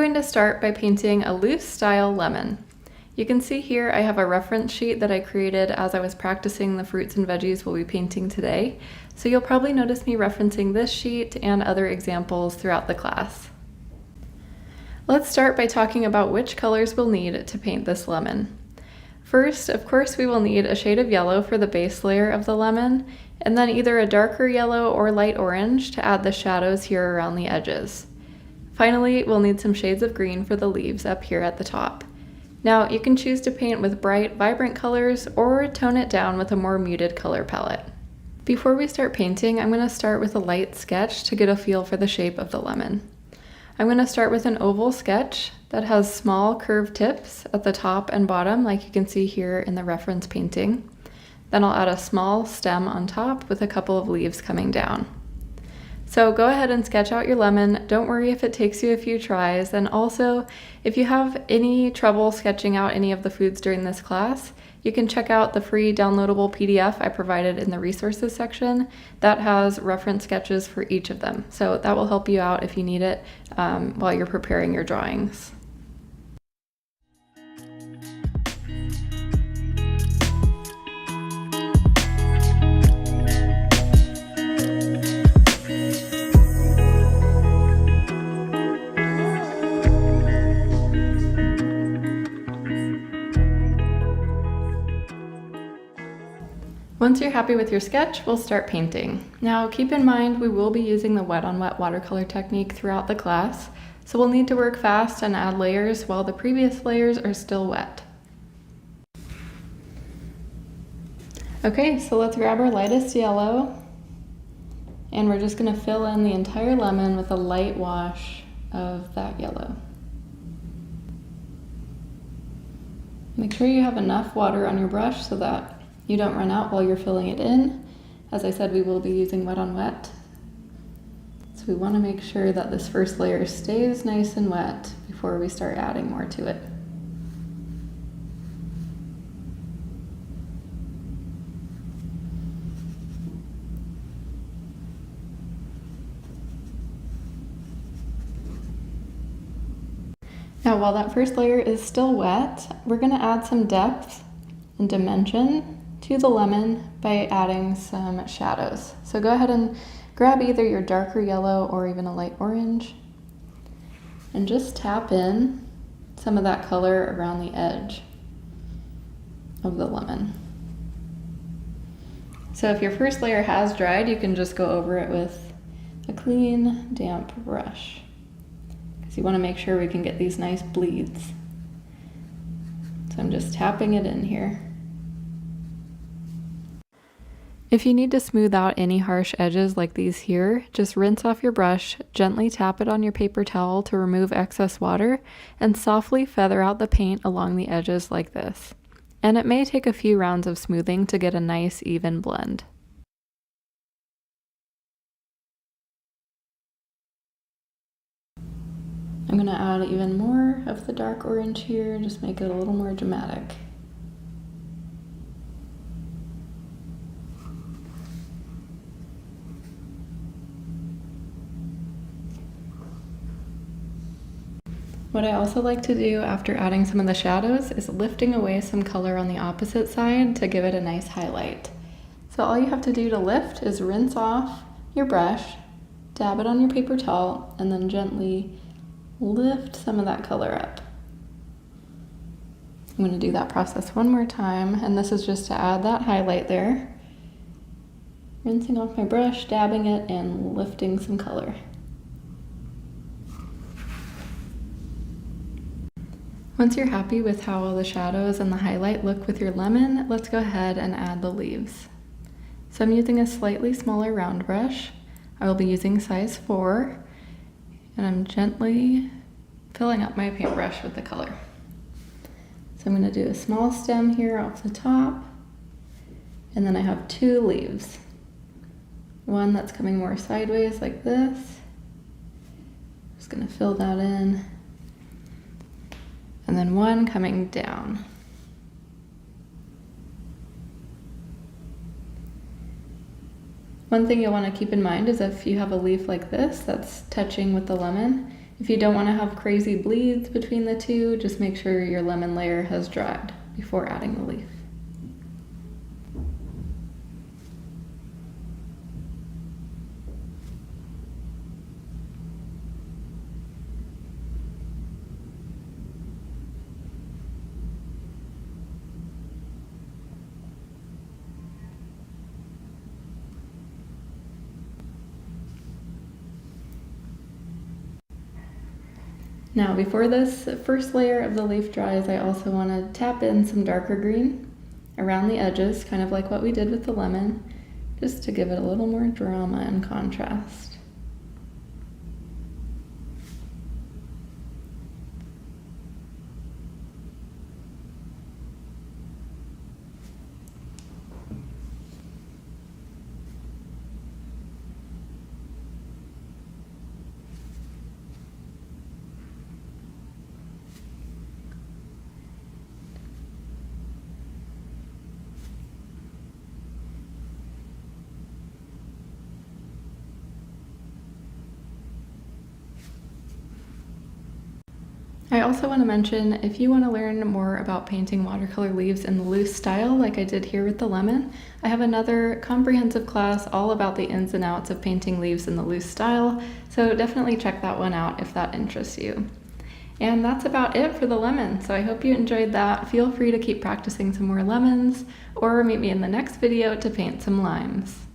going to start by painting a loose style lemon. You can see here I have a reference sheet that I created as I was practicing the fruits and veggies we'll be painting today, so you'll probably notice me referencing this sheet and other examples throughout the class. Let's start by talking about which colors we'll need to paint this lemon. First, of course, we will need a shade of yellow for the base layer of the lemon, and then either a darker yellow or light orange to add the shadows here around the edges. Finally, we'll need some shades of green for the leaves up here at the top. Now, you can choose to paint with bright, vibrant colors or tone it down with a more muted color palette. Before we start painting, I'm going to start with a light sketch to get a feel for the shape of the lemon. I'm going to start with an oval sketch that has small curved tips at the top and bottom, like you can see here in the reference painting. Then I'll add a small stem on top with a couple of leaves coming down. So go ahead and sketch out your lemon. Don't worry if it takes you a few tries. And also, if you have any trouble sketching out any of the foods during this class, you can check out the free downloadable PDF I provided in the resources section that has reference sketches for each of them. So that will help you out if you need it while you're preparing your drawings. Once you're happy with your sketch, we'll start painting. Now keep in mind we will be using the wet on wet watercolor technique throughout the class, so we'll need to work fast and add layers while the previous layers are still wet. Okay, so let's grab our lightest yellow, and we're just going to fill in the entire lemon with a light wash of that yellow. Make sure you have enough water on your brush so that you don't run out while you're filling it in. As I said, we will be using wet on wet. So we want to make sure that this first layer stays nice and wet before we start adding more to it. Now, while that first layer is still wet, we're going to add some depth and dimension to the lemon by adding some shadows. So go ahead and grab either your darker yellow or even a light orange and just tap in some of that color around the edge of the lemon. So if your first layer has dried, you can just go over it with a clean, damp brush, because you want to make sure we can get these nice bleeds. So I'm just tapping it in here. If you need to smooth out any harsh edges like these here, just rinse off your brush, gently tap it on your paper towel to remove excess water, and softly feather out the paint along the edges like this. And it may take a few rounds of smoothing to get a nice even blend. I'm going to add even more of the dark orange here, just make it a little more dramatic. What I also like to do after adding some of the shadows is lifting away some color on the opposite side to give it a nice highlight. So all you have to do to lift is rinse off your brush, dab it on your paper towel, and then gently lift some of that color up. I'm going to do that process one more time, and this is just to add that highlight there. Rinsing off my brush, dabbing it, and lifting some color. Once you're happy with how all the shadows and the highlight look with your lemon, let's go ahead and add the leaves. So I'm using a slightly smaller round brush. I will be using size 4, and I'm gently filling up my paintbrush with the color. So I'm going to do a small stem here off the top, and then I have 2 leaves. One that's coming more sideways like this. Just going to fill that in. And then one coming down. One thing you'll want to keep in mind is if you have a leaf like this that's touching with the lemon, If you don't want to have crazy bleeds between the two, just make sure your lemon layer has dried before adding the leaf. Now, before this first layer of the leaf dries, I also want to tap in some darker green around the edges, kind of like what we did with the lemon, just to give it a little more drama and contrast. I also want to mention, if you want to learn more about painting watercolor leaves in the loose style like I did here with the lemon, I have another comprehensive class all about the ins and outs of painting leaves in the loose style, so definitely check that one out if that interests you. And that's about it for the lemon, so I hope you enjoyed that. Feel free to keep practicing some more lemons, or meet me in the next video to paint some limes.